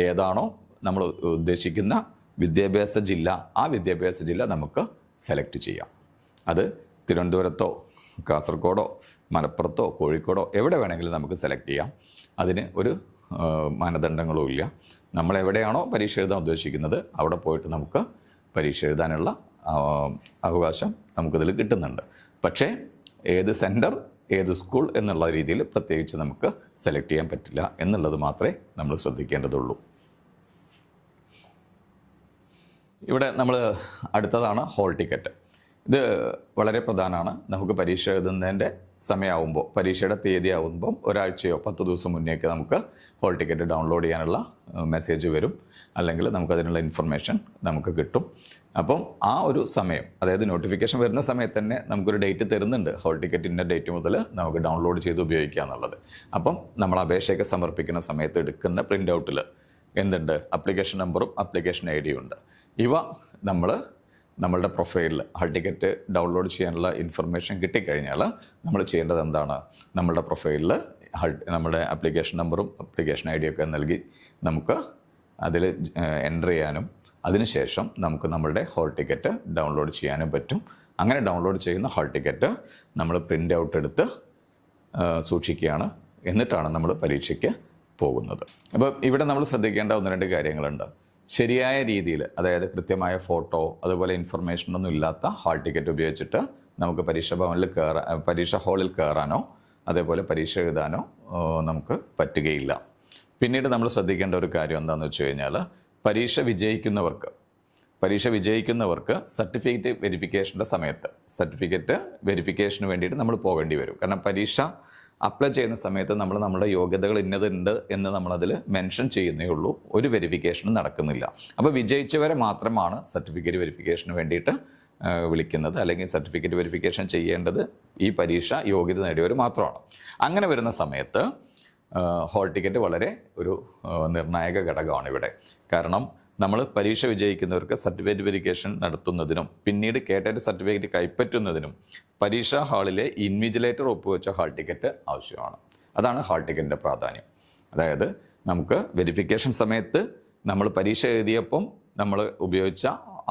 S1: ഏതാണോ നമ്മൾ ഉദ്ദേശിക്കുന്ന വിദ്യാഭ്യാസ ജില്ല, ആ വിദ്യാഭ്യാസ ജില്ല നമുക്ക് സെലക്ട് ചെയ്യാം. അത് തിരുവനന്തപുരത്തോ കാസർഗോഡോ മലപ്പുറത്തോ കോഴിക്കോടോ എവിടെ വേണമെങ്കിലും നമുക്ക് സെലക്ട് ചെയ്യാം. അതിന് ഒരു മാനദണ്ഡങ്ങളും ഇല്ല. നമ്മൾ എവിടെയാണോ പരീക്ഷ എഴുതാൻ ഉദ്ദേശിക്കുന്നത് അവിടെ പോയിട്ട് നമുക്ക് പരീക്ഷ എഴുതാനുള്ള അവകാശം നമുക്കിതിൽ കിട്ടുന്നുണ്ട്. പക്ഷേ ഏത് സെൻറ്റർ, ഏത് സ്കൂൾ എന്നുള്ള രീതിയിൽ പ്രത്യേകിച്ച് നമുക്ക് സെലക്ട് ചെയ്യാൻ പറ്റില്ല എന്നുള്ളത് മാത്രമേ നമ്മൾ ശ്രദ്ധിക്കേണ്ടതുള്ളൂ. ഇവിടെ നമ്മൾ അടുത്തതാണ് ഹോൾ ടിക്കറ്റ്. ഇത് വളരെ പ്രധാനമാണ്. നമുക്ക് പരീക്ഷ എഴുതുന്നതിൻ്റെ സമയമാകുമ്പോൾ, പരീക്ഷയുടെ തീയതി ആകുമ്പം ഒരാഴ്ചയോ 10 ദിവസം മുന്നേക്ക് നമുക്ക് ഹോൾ ടിക്കറ്റ് ഡൗൺലോഡ് ചെയ്യാനുള്ള മെസ്സേജ് വരും, അല്ലെങ്കിൽ നമുക്കതിനുള്ള ഇൻഫർമേഷൻ നമുക്ക് കിട്ടും. അപ്പം ആ ഒരു സമയം, അതായത് നോട്ടിഫിക്കേഷൻ വരുന്ന സമയത്ത് തന്നെ നമുക്കൊരു ഡേറ്റ് തരുന്നുണ്ട്, ഹോൾ ടിക്കറ്റിൻ്റെ ഡേറ്റ് മുതൽ നമുക്ക് ഡൗൺലോഡ് ചെയ്ത് ഉപയോഗിക്കുക എന്നുള്ളത്. അപ്പം നമ്മൾ അപേക്ഷയൊക്കെ സമർപ്പിക്കുന്ന സമയത്ത് എടുക്കുന്ന പ്രിൻ്റ് ഔട്ടിൽ എന്തുണ്ട്? ആപ്ലിക്കേഷൻ നമ്പറും ആപ്ലിക്കേഷൻ ID ഉണ്ട്. ഇവ നമ്മളുടെ പ്രൊഫൈലിൽ ഹോൾ ടിക്കറ്റ് ഡൗൺലോഡ് ചെയ്യാനുള്ള ഇൻഫർമേഷൻ കിട്ടിക്കഴിഞ്ഞാൽ നമ്മൾ ചെയ്യേണ്ടത് എന്താണ്? നമ്മളുടെ പ്രൊഫൈലിൽ നമ്മുടെ ആപ്ലിക്കേഷൻ നമ്പറും ആപ്ലിക്കേഷൻ ID ഒക്കെ നൽകി നമുക്ക് അതിൽ എൻ്റർ ചെയ്യാനും അതിനുശേഷം നമുക്ക് നമ്മളുടെ ഹോൾ ടിക്കറ്റ് ഡൗൺലോഡ് ചെയ്യാനും പറ്റും. അങ്ങനെ ഡൗൺലോഡ് ചെയ്യുന്ന ഹോൾ ടിക്കറ്റ് നമ്മൾ പ്രിൻ്റ് ഔട്ട് എടുത്ത് സൂക്ഷിക്കുകയാണ്. എന്നിട്ടാണ് നമ്മൾ പരീക്ഷയ്ക്ക് പോകുന്നത്. അപ്പോൾ ഇവിടെ നമ്മൾ ശ്രദ്ധിക്കേണ്ട 1-2 കാര്യങ്ങളുണ്ട്. ശരിയായ രീതിയിൽ, അതായത് കൃത്യമായ ഫോട്ടോ അതുപോലെ ഇൻഫർമേഷനൊന്നും ഇല്ലാത്ത ഹാൾ ടിക്കറ്റ് ഉപയോഗിച്ചിട്ട് നമുക്ക് പരീക്ഷ ഹാളിൽ കയറാനോ അതേപോലെ പരീക്ഷ എഴുതാനോ നമുക്ക് പറ്റുകയില്ല. പിന്നീട് നമ്മൾ ശ്രദ്ധിക്കേണ്ട ഒരു കാര്യം എന്താണെന്ന് വെച്ച് കഴിഞ്ഞാൽ, പരീക്ഷ വിജയിക്കുന്നവർക്ക് സർട്ടിഫിക്കറ്റ് വെരിഫിക്കേഷൻ്റെ സമയത്ത് സർട്ടിഫിക്കറ്റ് വെരിഫിക്കേഷന് വേണ്ടിയിട്ട് നമ്മൾ പോകേണ്ടി വരും. കാരണം പരീക്ഷ അപ്ലൈ ചെയ്യുന്ന സമയത്ത് നമ്മുടെ യോഗ്യതകൾ ഇന്നതുണ്ട് എന്ന് നമ്മളതിൽ മെൻഷൻ ചെയ്യുന്നേ ഉള്ളൂ, ഒരു വെരിഫിക്കേഷനും നടക്കുന്നില്ല. അപ്പോൾ വിജയിച്ചവരെ മാത്രമാണ് സർട്ടിഫിക്കറ്റ് വെരിഫിക്കേഷന് വേണ്ടിയിട്ട് വിളിക്കുന്നത്, അല്ലെങ്കിൽ സർട്ടിഫിക്കറ്റ് വെരിഫിക്കേഷൻ ചെയ്യേണ്ടത് ഈ പരീക്ഷ യോഗ്യത നേടിയവർ മാത്രമാണ്. അങ്ങനെ വരുന്ന സമയത്ത് ഹോൾ ടിക്കറ്റ് വളരെ ഒരു നിർണായക ഘടകമാണ് ഇവിടെ. കാരണം നമ്മൾ പരീക്ഷ വിജയിക്കുന്നവർക്ക് സർട്ടിഫിക്കറ്റ് വെരിഫിക്കേഷൻ നടത്തുന്നതിനും പിന്നീട് കേട്ടറ്റ് സർട്ടിഫിക്കറ്റ് കൈപ്പറ്റുന്നതിനും പരീക്ഷാ ഹാളിലെ ഇൻവിജിലേറ്റർ ഒപ്പുവെച്ച ഹാൾ ടിക്കറ്റ് ആവശ്യമാണ്. അതാണ് ഹാൾ ടിക്കറ്റിൻ്റെ പ്രാധാന്യം. അതായത് നമുക്ക് വെരിഫിക്കേഷൻ സമയത്ത് നമ്മൾ പരീക്ഷ എഴുതിയപ്പം നമ്മൾ ഉപയോഗിച്ച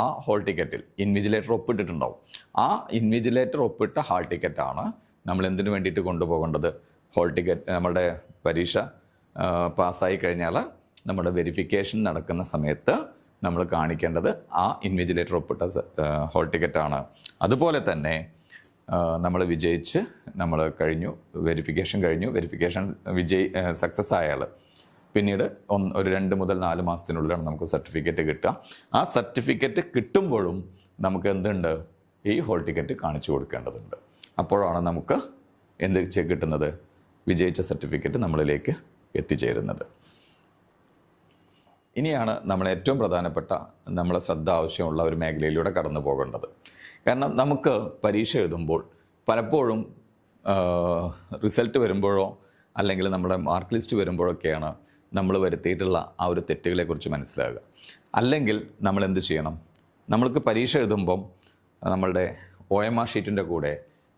S1: ആ ഹോൾ ടിക്കറ്റിൽ ഇൻവിജിലേറ്റർ ഒപ്പിട്ടിട്ടുണ്ടാവും. ആ ഇൻവിജിലേറ്റർ ഒപ്പിട്ട ഹാൾ ടിക്കറ്റാണ് നമ്മൾ എന്തിനു വേണ്ടിയിട്ട് കൊണ്ടുപോകേണ്ടത്? ഹോൾ ടിക്കറ്റ് നമ്മുടെ പരീക്ഷ പാസ്സായി കഴിഞ്ഞാൽ നമ്മുടെ വെരിഫിക്കേഷൻ നടക്കുന്ന സമയത്ത് നമ്മൾ കാണിക്കേണ്ടത് ആ ഇൻവിജിലേറ്റർ ഒപ്പിട്ട ഹോൾ ടിക്കറ്റാണ്. അതുപോലെ തന്നെ നമ്മൾ വിജയിച്ച് വെരിഫിക്കേഷൻ സക്സസ് ആയാൽ പിന്നീട് ഒരു 2 മുതൽ 4 മാസത്തിനുള്ളിലാണ് നമുക്ക് സർട്ടിഫിക്കറ്റ് കിട്ടുക. ആ സർട്ടിഫിക്കറ്റ് കിട്ടുമ്പോഴും നമുക്ക് എന്തുണ്ട്? ഈ ഹോൾ ടിക്കറ്റ് കാണിച്ചു കൊടുക്കേണ്ടതുണ്ട്. അപ്പോഴാണ് നമുക്ക് എന്ത് കിട്ടുന്നത്? വിജയിച്ച സർട്ടിഫിക്കറ്റ് നമ്മളിലേക്ക് എത്തിച്ചേരുന്നത്. ഇനിയാണ് നമ്മൾ ഏറ്റവും പ്രധാനപ്പെട്ട നമ്മളെ ശ്രദ്ധ ആവശ്യമുള്ള ഒരു മേഖലയിലൂടെ കടന്നു പോകേണ്ടത്. കാരണം നമുക്ക് പരീക്ഷ എഴുതുമ്പോൾ പലപ്പോഴും റിസൾട്ട് വരുമ്പോഴോ അല്ലെങ്കിൽ നമ്മുടെ മാർക്ക് ലിസ്റ്റ് വരുമ്പോഴൊക്കെയാണ് നമ്മൾ വരുത്തിയിട്ടുള്ള ആ ഒരു തെറ്റുകളെക്കുറിച്ച് മനസ്സിലാകുക. അല്ലെങ്കിൽ നമ്മൾ എന്ത് ചെയ്യണം? നമ്മൾക്ക് പരീക്ഷ എഴുതുമ്പം നമ്മളുടെ OMR ഷീറ്റിൻ്റെ കൂടെ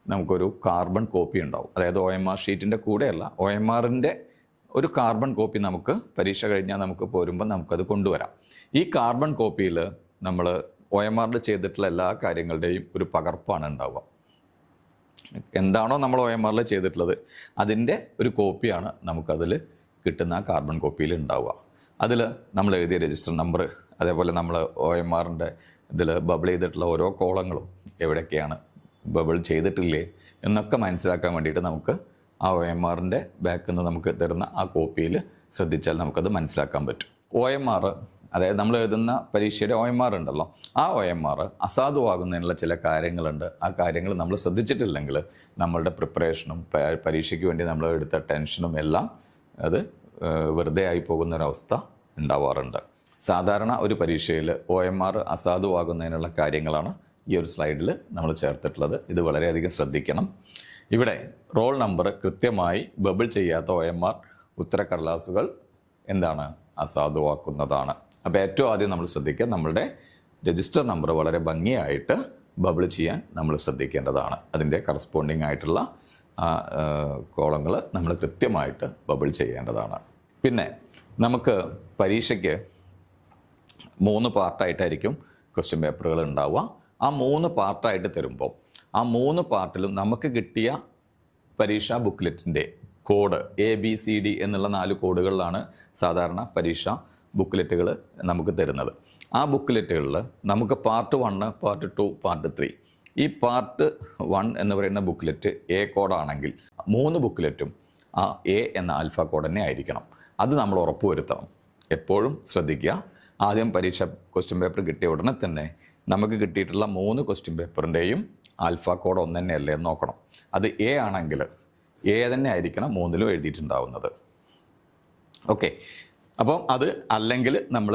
S1: നമുക്കൊരു കാർബൺ കോപ്പി ഉണ്ടാവും. അതായത് OMR ഷീറ്റിൻ്റെ കൂടെയല്ല, OMRൻ്റെ ഒരു കാർബൺ കോപ്പി നമുക്ക് പരീക്ഷ കഴിഞ്ഞാൽ നമുക്ക് പോരുമ്പോൾ നമുക്കത് കൊണ്ടുവരാം. ഈ കാർബൺ കോപ്പിയിൽ നമ്മൾ OMRൽ ചെയ്തിട്ടുള്ള എല്ലാ കാര്യങ്ങളുടെയും ഒരു പകർപ്പാണ് ഉണ്ടാവുക. എന്താണോ നമ്മൾ OMRൽ ചെയ്തിട്ടുള്ളത് അതിൻ്റെ ഒരു കോപ്പിയാണ് നമുക്കതിൽ കിട്ടുന്ന ആ കാർബൺ കോപ്പിയിൽ ഉണ്ടാവുക. അതിൽ നമ്മൾ എഴുതിയ രജിസ്റ്റർ നമ്പർ, അതേപോലെ നമ്മൾ OMRൻ്റെ ഇതിൽ ബബിൾ ചെയ്തിട്ടുള്ള ഓരോ കോളങ്ങളും എവിടെയൊക്കെയാണ് ബബിൾ ചെയ്തിട്ടില്ലേ എന്നൊക്കെ മനസ്സിലാക്കാൻ വേണ്ടിയിട്ട് നമുക്ക് ആ OMRൻ്റെ ബാക്കിൽ നിന്ന് നമുക്ക് തരുന്ന ആ കോപ്പിയിൽ ശ്രദ്ധിച്ചാൽ നമുക്കത് മനസ്സിലാക്കാൻ പറ്റും. OMR അതായത് നമ്മൾ എഴുതുന്ന പരീക്ഷയുടെ OMR ഉണ്ടല്ലോ, ആ OMR അസാധുവാകുന്നതിനുള്ള ചില കാര്യങ്ങളുണ്ട്. ആ കാര്യങ്ങൾ നമ്മൾ ശ്രദ്ധിച്ചിട്ടില്ലെങ്കിൽ നമ്മളുടെ പ്രിപ്പറേഷനും പരീക്ഷയ്ക്ക് വേണ്ടി നമ്മൾ എടുത്ത ടെൻഷനും എല്ലാം അത് വെറുതെ ആയി പോകുന്നൊരവസ്ഥ ഉണ്ടാവാറുണ്ട്. സാധാരണ ഒരു പരീക്ഷയിൽ OMR അസാധുവാകുന്നതിനുള്ള കാര്യങ്ങളാണ് ഈ ഒരു സ്ലൈഡിൽ നമ്മൾ ചേർത്തിട്ടുള്ളത്. ഇത് വളരെയധികം ശ്രദ്ധിക്കണം. ഇവിടെ റോൾ നമ്പർ കൃത്യമായി ബബിൾ ചെയ്യാത്ത OMR ഉത്തരക്കടലാസുകൾ എന്താണ്, അസാധുവാക്കുന്നതാണ്. അപ്പോൾ ഏറ്റവും ആദ്യം നമ്മൾ ശ്രദ്ധിക്കുക, നമ്മളുടെ രജിസ്റ്റർ നമ്പർ വളരെ ഭംഗിയായിട്ട് ബബിൾ ചെയ്യാൻ നമ്മൾ ശ്രദ്ധിക്കേണ്ടതാണ്. അതിൻ്റെ കറസ്പോണ്ടിങ് ആയിട്ടുള്ള കോളങ്ങൾ നമ്മൾ കൃത്യമായിട്ട് ബബിൾ ചെയ്യേണ്ടതാണ്. പിന്നെ നമുക്ക് പരീക്ഷയ്ക്ക് 3 പാർട്ടായിട്ടായിരിക്കും ക്വസ്റ്റ്യൻ പേപ്പറുകൾ ഉണ്ടാവുക. ആ 3 പാർട്ടായിട്ട് തരുമ്പോൾ ആ 3 പാർട്ടിലും നമുക്ക് കിട്ടിയ പരീക്ഷാ ബുക്ക്ലെറ്റിൻ്റെ കോഡ് ABCD എന്നുള്ള 4 കോഡുകളിലാണ് സാധാരണ പരീക്ഷാ ബുക്ക്ലെറ്റുകൾ നമുക്ക് തരുന്നത്. ആ ബുക്ക്ലെറ്റുകളിൽ നമുക്ക് പാർട്ട് 1, പാർട്ട് 2, പാർട്ട് 3, ഈ പാർട്ട് 1 എന്ന് പറയുന്ന ബുക്ക്ലെറ്റ് A കോഡാണെങ്കിൽ 3 ബുക്ക്ലെറ്റും ആ A എന്ന ആൽഫ കോഡ് തന്നെ ആയിരിക്കണം. അത് നമ്മൾ ഉറപ്പുവരുത്തണം. എപ്പോഴും ശ്രദ്ധിക്കുക, ആദ്യം പരീക്ഷ ക്വസ്റ്റ്യൻ പേപ്പർ കിട്ടിയ ഉടനെ തന്നെ നമുക്ക് കിട്ടിയിട്ടുള്ള 3 ക്വസ്റ്റ്യൻ പേപ്പറിൻ്റെയും ആൽഫ കോഡ് ഒന്ന് തന്നെയല്ലേ എന്ന് നോക്കണം. അത് A ആണെങ്കിൽ A തന്നെ ആയിരിക്കണം 3ലും എഴുതിയിട്ടുണ്ടാവുന്നത്. ഓക്കെ, അപ്പം അത് അല്ലെങ്കിൽ നമ്മൾ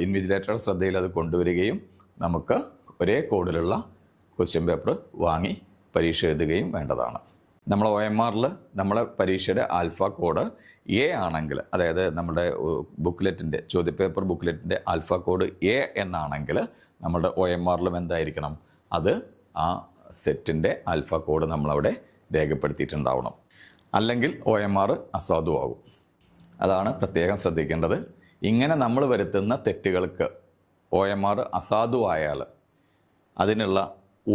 S1: ഇൻവിജിലേറ്ററുടെ ശ്രദ്ധയിൽ അത് കൊണ്ടുവരികയും നമുക്ക് ഒരേ കോഡിലുള്ള ക്വസ്റ്റ്യൻ പേപ്പർ വാങ്ങി പരീക്ഷ എഴുതുകയും വേണ്ടതാണ്. നമ്മൾ OMRൽ നമ്മളെ പരീക്ഷയുടെ ആൽഫ കോഡ് A ആണെങ്കിൽ, അതായത് നമ്മുടെ ബുക്ക്ലെറ്റിൻ്റെ ചോദ്യപേപ്പർ ബുക്ക്ലെറ്റിൻ്റെ ആൽഫ കോഡ് A എന്നാണെങ്കിൽ നമ്മുടെ OMRലും എന്തായിരിക്കണം, അത് ആ സെറ്റിൻ്റെ ആൽഫ കോഡ് നമ്മളവിടെ രേഖപ്പെടുത്തിയിട്ടുണ്ടാവണം. അല്ലെങ്കിൽ OMR അസാധുവാകും. അതാണ് പ്രത്യേകം ശ്രദ്ധിക്കേണ്ടത്. ഇങ്ങനെ നമ്മൾ വരുത്തുന്ന തെറ്റുകൾക്ക് OMR അസാധുവായാൽ അതിനുള്ള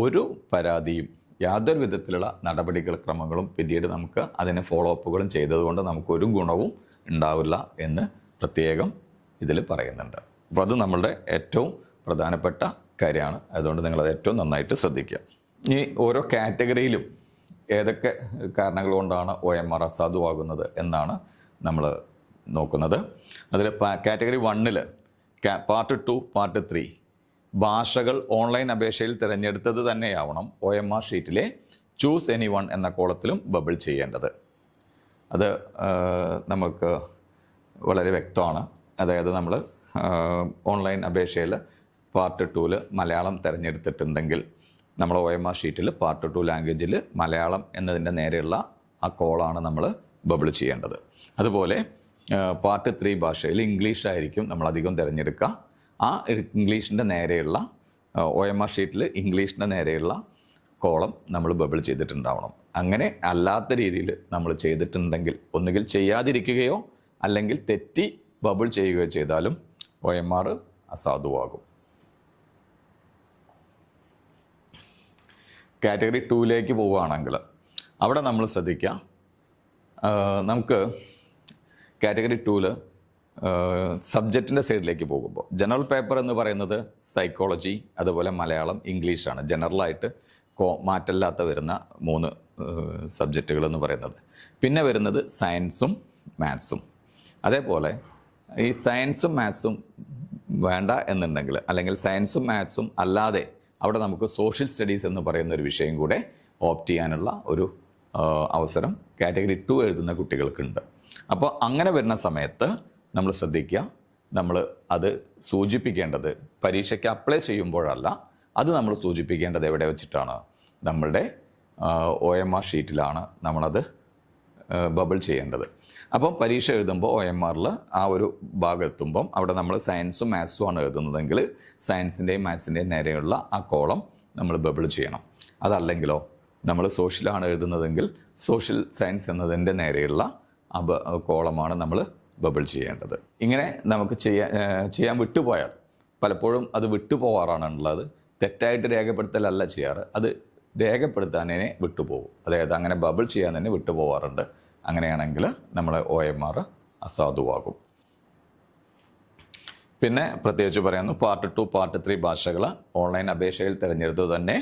S1: ഒരു പരാതിയും യാതൊരു വിധത്തിലുള്ള നടപടിക്രമങ്ങളും പിന്നീട് നമുക്ക് അതിന് ഫോളോ അപ്പുകളും ചെയ്തതുകൊണ്ട് നമുക്കൊരു ഗുണവും ഉണ്ടാവില്ല എന്ന് പ്രത്യേകം ഇതിൽ പറയുന്നുണ്ട്. അപ്പോൾ അത് നമ്മളുടെ ഏറ്റവും പ്രധാനപ്പെട്ട കാര്യമാണ്. അതുകൊണ്ട് നിങ്ങളത് ഏറ്റവും നന്നായിട്ട് ശ്രദ്ധിക്കുക. ഈ ഓരോ കാറ്റഗറിയിലും ഏതൊക്കെ കാരണങ്ങൾ കൊണ്ടാണ് OMR അസാധുവാകുന്നത് എന്നാണ് നമ്മൾ നോക്കുന്നത്. അതിൽ കാറ്റഗറി 1ൽ പാർട്ട് 2, പാർട്ട് 3 ഭാഷകൾ ഓൺലൈൻ അപേക്ഷയിൽ തിരഞ്ഞെടുത്തത് തന്നെയാവണം OMR ഷീറ്റിലെ ചൂസ് എനി വൺ എന്ന കോളത്തിലും ബബിൾ ചെയ്യേണ്ടത്. അത് നമുക്ക് വളരെ വ്യക്തമാണ്. അതായത് നമ്മൾ ഓൺലൈൻ അപേക്ഷയിൽ പാർട്ട് 2ൽ മലയാളം തിരഞ്ഞെടുത്തിട്ടുണ്ടെങ്കിൽ നമ്മൾ OMR ഷീറ്റിൽ പാർട്ട് 2 ലാംഗ്വേജിൽ മലയാളം എന്നതിൻ്റെ നേരെയുള്ള ആ കോളാണ് നമ്മൾ ബബിൾ ചെയ്യേണ്ടത്. അതുപോലെ പാർട്ട് 3 ഭാഷയിൽ ഇംഗ്ലീഷായിരിക്കും നമ്മളധികം തിരഞ്ഞെടുക്കുക. ആ ഇംഗ്ലീഷിൻ്റെ നേരെയുള്ള OMR ഷീറ്റിൽ ഇംഗ്ലീഷിൻ്റെ നേരെയുള്ള കോളം നമ്മൾ ബബിൾ ചെയ്തിട്ടുണ്ടാവണം. അങ്ങനെ അല്ലാത്ത രീതിയിൽ നമ്മൾ ചെയ്തിട്ടുണ്ടെങ്കിൽ ഒന്നുകിൽ ചെയ്യാതിരിക്കുകയോ അല്ലെങ്കിൽ തെറ്റി ബബിൾ ചെയ്യുകയോ ചെയ്താലും OMR അസാധുവാകും. കാറ്റഗറി 2ലേക്ക് പോവുകയാണെങ്കിൽ അവിടെ നമ്മൾ ശ്രദ്ധിക്കുക, നമുക്ക് കാറ്റഗറി 2ൽ സബ്ജക്റ്റിൻ്റെ സൈഡിലേക്ക് പോകുമ്പോൾ ജനറൽ പേപ്പർ എന്ന് പറയുന്നത് സൈക്കോളജി, അതുപോലെ മലയാളം, ഇംഗ്ലീഷാണ് ജനറലായിട്ട് മാറ്റമില്ലാത്ത വരുന്ന 3 സബ്ജക്റ്റുകൾ എന്ന് പറയുന്നത്. പിന്നെ വരുന്നത് സയൻസും മാത്സും. അതേപോലെ ഈ സയൻസും മാത്സും വേണ്ട എന്നുണ്ടെങ്കിൽ, അല്ലെങ്കിൽ സയൻസും മാത്സും അല്ലാതെ അവിടെ നമുക്ക് സോഷ്യൽ സ്റ്റഡീസ് എന്ന് പറയുന്ന ഒരു വിഷയം കൂടെ ഓപ്റ്റ് ചെയ്യാനുള്ള ഒരു അവസരം കാറ്റഗറി 2 എഴുതുന്ന കുട്ടികൾക്കുണ്ട്. അപ്പോൾ അങ്ങനെ വരുന്ന സമയത്ത് നമ്മൾ ശ്രദ്ധിക്കുക, നമ്മൾ അത് സൂചിപ്പിക്കേണ്ടത് പരീക്ഷയ്ക്ക് അപ്ലൈ ചെയ്യുമ്പോഴല്ല, അത് നമ്മൾ സൂചിപ്പിക്കേണ്ടത് എവിടെ വെച്ചിട്ടാണ്, നമ്മളുടെ OMR ഷീറ്റിലാണ് നമ്മളത് ബബിൾ ചെയ്യേണ്ടത്. അപ്പം പരീക്ഷ എഴുതുമ്പോൾ OMRൽ ആ ഒരു ഭാഗം എത്തുമ്പം അവിടെ നമ്മൾ സയൻസും മാത്സും ആണ് എഴുതുന്നതെങ്കിൽ സയൻസിൻ്റെയും മാത്സിൻ്റെയും നേരെയുള്ള ആ കോളം നമ്മൾ ബബിൾ ചെയ്യണം. അതല്ലെങ്കിലോ നമ്മൾ സോഷ്യലാണ് എഴുതുന്നതെങ്കിൽ സോഷ്യൽ സയൻസ് എന്നതിൻ്റെ നേരെയുള്ള ആ കോളമാണ് നമ്മൾ ബബിൾ ചെയ്യേണ്ടത്. ഇങ്ങനെ നമുക്ക് ചെയ്യാൻ വിട്ടുപോയാൽ പലപ്പോഴും അത് വിട്ടുപോകാറാണ് ഉള്ളത്. തെറ്റായിട്ട് രേഖപ്പെടുത്തലല്ല ചെയ്യാറ്, അത് രേഖപ്പെടുത്താനേ വിട്ടുപോകും. അതായത് അങ്ങനെ ബബിൾ ചെയ്യാൻ തന്നെ വിട്ടുപോകാറുണ്ട്. അങ്ങനെയാണെങ്കിൽ നമ്മൾ OMR അസാധുവാകും. പിന്നെ പ്രത്യേകിച്ച് പറയുന്നു, പാർട്ട് 2, പാർട്ട് 3 ഭാഷകൾ ഓൺലൈൻ അപേക്ഷയിൽ തിരഞ്ഞെടുത്തു തന്നെ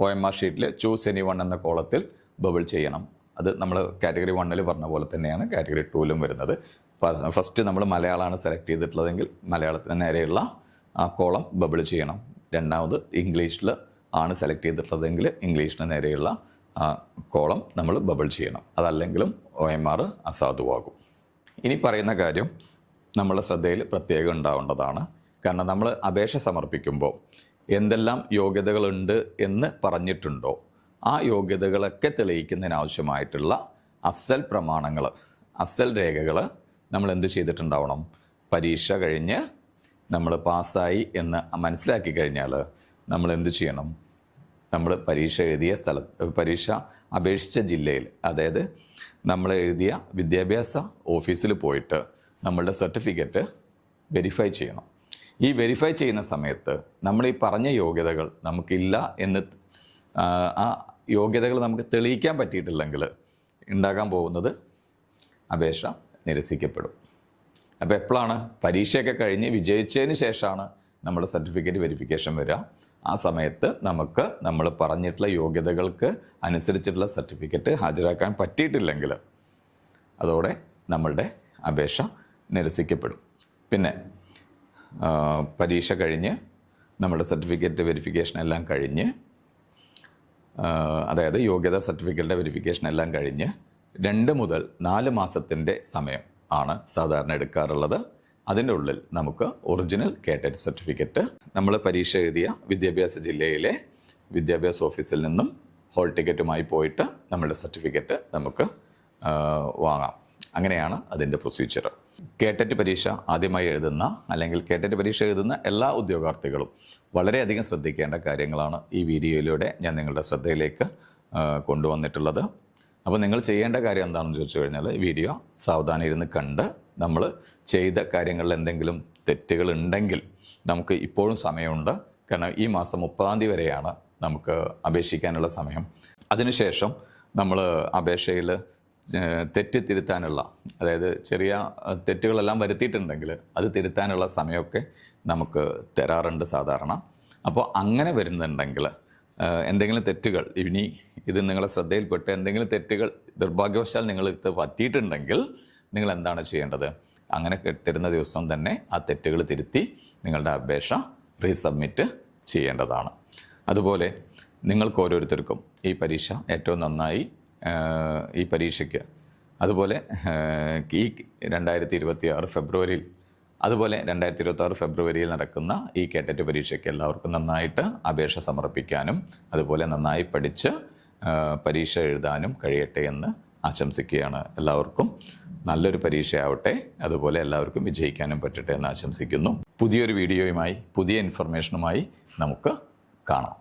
S1: OMR ഷീറ്റിൽ ചൂസ് എനി വൺ എന്ന കോളത്തിൽ ബബിൾ ചെയ്യണം. അത് നമ്മൾ കാറ്റഗറി 1ൽ പറഞ്ഞ പോലെ തന്നെയാണ് കാറ്റഗറി 2ലും വരുന്നത്. ഫസ്റ്റ് നമ്മൾ മലയാളമാണ് സെലക്ട് ചെയ്തിട്ടുള്ളതെങ്കിൽ മലയാളത്തിന് നേരെയുള്ള ആ കോളം ബബിൾ ചെയ്യണം. രണ്ടാമത് ഇംഗ്ലീഷിൽ ആണ് സെലക്ട് ചെയ്തിട്ടുള്ളതെങ്കിൽ ഇംഗ്ലീഷിന് നേരെയുള്ള ആ കോളം നമ്മൾ ബബിൾ ചെയ്യണം. അതല്ലെങ്കിലും OMR അസാധുവാകും. ഇനി പറയുന്ന കാര്യം നമ്മളുടെ ശ്രദ്ധയിൽ പ്രത്യേകം ഉണ്ടാവേണ്ടതാണ്. കാരണം നമ്മൾ അപേക്ഷ സമർപ്പിക്കുമ്പോൾ എന്തെല്ലാം യോഗ്യതകളുണ്ട് എന്ന് പറഞ്ഞിട്ടുണ്ടോ ആ യോഗ്യതകളൊക്കെ തെളിയിക്കുന്നതിനാവശ്യമായിട്ടുള്ള അസൽ പ്രമാണങ്ങൾ, അസൽ രേഖകൾ നമ്മൾ എന്ത് ചെയ്തിട്ടുണ്ടാവണം? പരീക്ഷ കഴിഞ്ഞ് നമ്മൾ പാസ്സായി എന്ന് മനസ്സിലാക്കി കഴിഞ്ഞാൽ നമ്മൾ എന്ത് ചെയ്യണം? നമ്മൾ പരീക്ഷ എഴുതിയ പരീക്ഷ അപേക്ഷിച്ച ജില്ലയിൽ, അതായത് നമ്മൾ എഴുതിയ വിദ്യാഭ്യാസ ഓഫീസിൽ പോയിട്ട് നമ്മളുടെ സർട്ടിഫിക്കറ്റ് വെരിഫൈ ചെയ്യണം. ഈ വെരിഫൈ ചെയ്യുന്ന സമയത്ത് നമ്മൾ ഈ പറഞ്ഞ യോഗ്യതകൾ നമുക്കില്ല എന്ന്, ആ യോഗ്യതകൾ നമുക്ക് തെളിയിക്കാൻ പറ്റിയിട്ടില്ലെങ്കിൽ ഉണ്ടാകാൻ പോകുന്നത് അപേക്ഷ നിരസിക്കപ്പെടും. അപ്പോൾ എപ്പോഴാണ്? പരീക്ഷയൊക്കെ കഴിഞ്ഞ് വിജയിച്ചതിന് ശേഷമാണ് നമ്മുടെ സർട്ടിഫിക്കറ്റ് വെരിഫിക്കേഷൻ വരിക. ആ സമയത്ത് നമുക്ക് നമ്മൾ പറഞ്ഞിട്ടുള്ള യോഗ്യതകൾക്ക് അനുസരിച്ചിട്ടുള്ള സർട്ടിഫിക്കറ്റ് ഹാജരാക്കാൻ പറ്റിയിട്ടില്ലെങ്കിൽ അതോടെ നമ്മളുടെ അപേക്ഷ നിരസിക്കപ്പെടും. പിന്നെ പരീക്ഷ കഴിഞ്ഞ് നമ്മുടെ സർട്ടിഫിക്കറ്റ് വെരിഫിക്കേഷൻ എല്ലാം കഴിഞ്ഞ്, അതായത് യോഗ്യതാ സർട്ടിഫിക്കറ്റിൻ്റെ വെരിഫിക്കേഷൻ എല്ലാം കഴിഞ്ഞ് 2 മുതൽ 4 മാസത്തിൻ്റെ സമയം ആണ് സാധാരണ എടുക്കാറുള്ളത്. അതിൻ്റെ ഉള്ളിൽ നമുക്ക് ഒറിജിനൽ കേട്ടറ്റ് സർട്ടിഫിക്കറ്റ് നമ്മൾ പരീക്ഷ എഴുതിയ വിദ്യാഭ്യാസ ജില്ലയിലെ വിദ്യാഭ്യാസ ഓഫീസിൽ നിന്നും ഹോൾ ടിക്കറ്റുമായി പോയിട്ട് നമ്മുടെ സർട്ടിഫിക്കറ്റ് നമുക്ക് വാങ്ങാം. അങ്ങനെയാണ് അതിൻ്റെ പ്രൊസീജിയർ. കേട്ടറ്റ് പരീക്ഷ ആദ്യമായി എഴുതുന്ന അല്ലെങ്കിൽ കേട്ടറ്റ് പരീക്ഷ എഴുതുന്ന എല്ലാ ഉദ്യോഗാർത്ഥികളും വളരെയധികം ശ്രദ്ധിക്കേണ്ട കാര്യങ്ങളാണ് ഈ വീഡിയോയിലൂടെ ഞാൻ നിങ്ങളുടെ ശ്രദ്ധയിലേക്ക് കൊണ്ടുവന്നിട്ടുള്ളത്. അപ്പോൾ നിങ്ങൾ ചെയ്യേണ്ട കാര്യം എന്താണെന്ന് ചോദിച്ചു കഴിഞ്ഞാൽ വീഡിയോ സാവധാനം ഇരുന്ന് കണ്ട് നമ്മൾ ചെയ്ത കാര്യങ്ങളിൽ എന്തെങ്കിലും തെറ്റുകൾ ഉണ്ടെങ്കിൽ നമുക്ക് ഇപ്പോഴും സമയമുണ്ട്. കാരണം ഈ മാസം 30-ാം തീയതി വരെയാണ് നമുക്ക് അപേക്ഷിക്കാനുള്ള സമയം. അതിനുശേഷം നമ്മൾ അപേക്ഷയിൽ തെറ്റ് തിരുത്താനുള്ള, അതായത് ചെറിയ തെറ്റുകളെല്ലാം വരുത്തിയിട്ടുണ്ടെങ്കിൽ അത് തിരുത്താനുള്ള സമയമൊക്കെ നമുക്ക് തരാറുണ്ട് സാധാരണ. അപ്പോൾ അങ്ങനെ വരുന്നുണ്ടെങ്കിൽ എന്തെങ്കിലും തെറ്റുകൾ, ഇനി ഇത് നിങ്ങളെ ശ്രദ്ധയിൽപ്പെട്ട് എന്തെങ്കിലും തെറ്റുകൾ നിർഭാഗ്യവശാൽ നിങ്ങൾ ഇത് പറ്റിയിട്ടുണ്ടെങ്കിൽ നിങ്ങൾ എന്താണ് ചെയ്യേണ്ടത്? അങ്ങനെ തരുന്ന ദിവസം തന്നെ ആ തെറ്റുകൾ തിരുത്തി നിങ്ങളുടെ അപേക്ഷ റീസബ്മിറ്റ് ചെയ്യേണ്ടതാണ്. അതുപോലെ നിങ്ങൾക്ക് ഓരോരുത്തർക്കും ഈ പരീക്ഷ ഏറ്റവും നന്നായി ഈ പരീക്ഷയ്ക്ക്, അതുപോലെ ഈ 2026 ഫെബ്രുവരിയിൽ, അതുപോലെ 2026 ഫെബ്രുവരിയിൽ നടക്കുന്ന ഈ കേട്ടറ്റ് പരീക്ഷയ്ക്ക് എല്ലാവർക്കും നന്നായിട്ട് അപേക്ഷ സമർപ്പിക്കാനും അതുപോലെ നന്നായി പഠിച്ച് പരീക്ഷ എഴുതാനും കഴിയട്ടെ എന്ന് ആശംസിക്കുകയാണ്. എല്ലാവർക്കും നല്ലൊരു പരീക്ഷയാവട്ടെ, അതുപോലെ എല്ലാവർക്കും വിജയിക്കാനും പറ്റട്ടെ എന്ന് ആശംസിക്കുന്നു. പുതിയൊരു വീഡിയോയുമായി പുതിയ ഇൻഫർമേഷനുമായി നമുക്ക് കാണാം.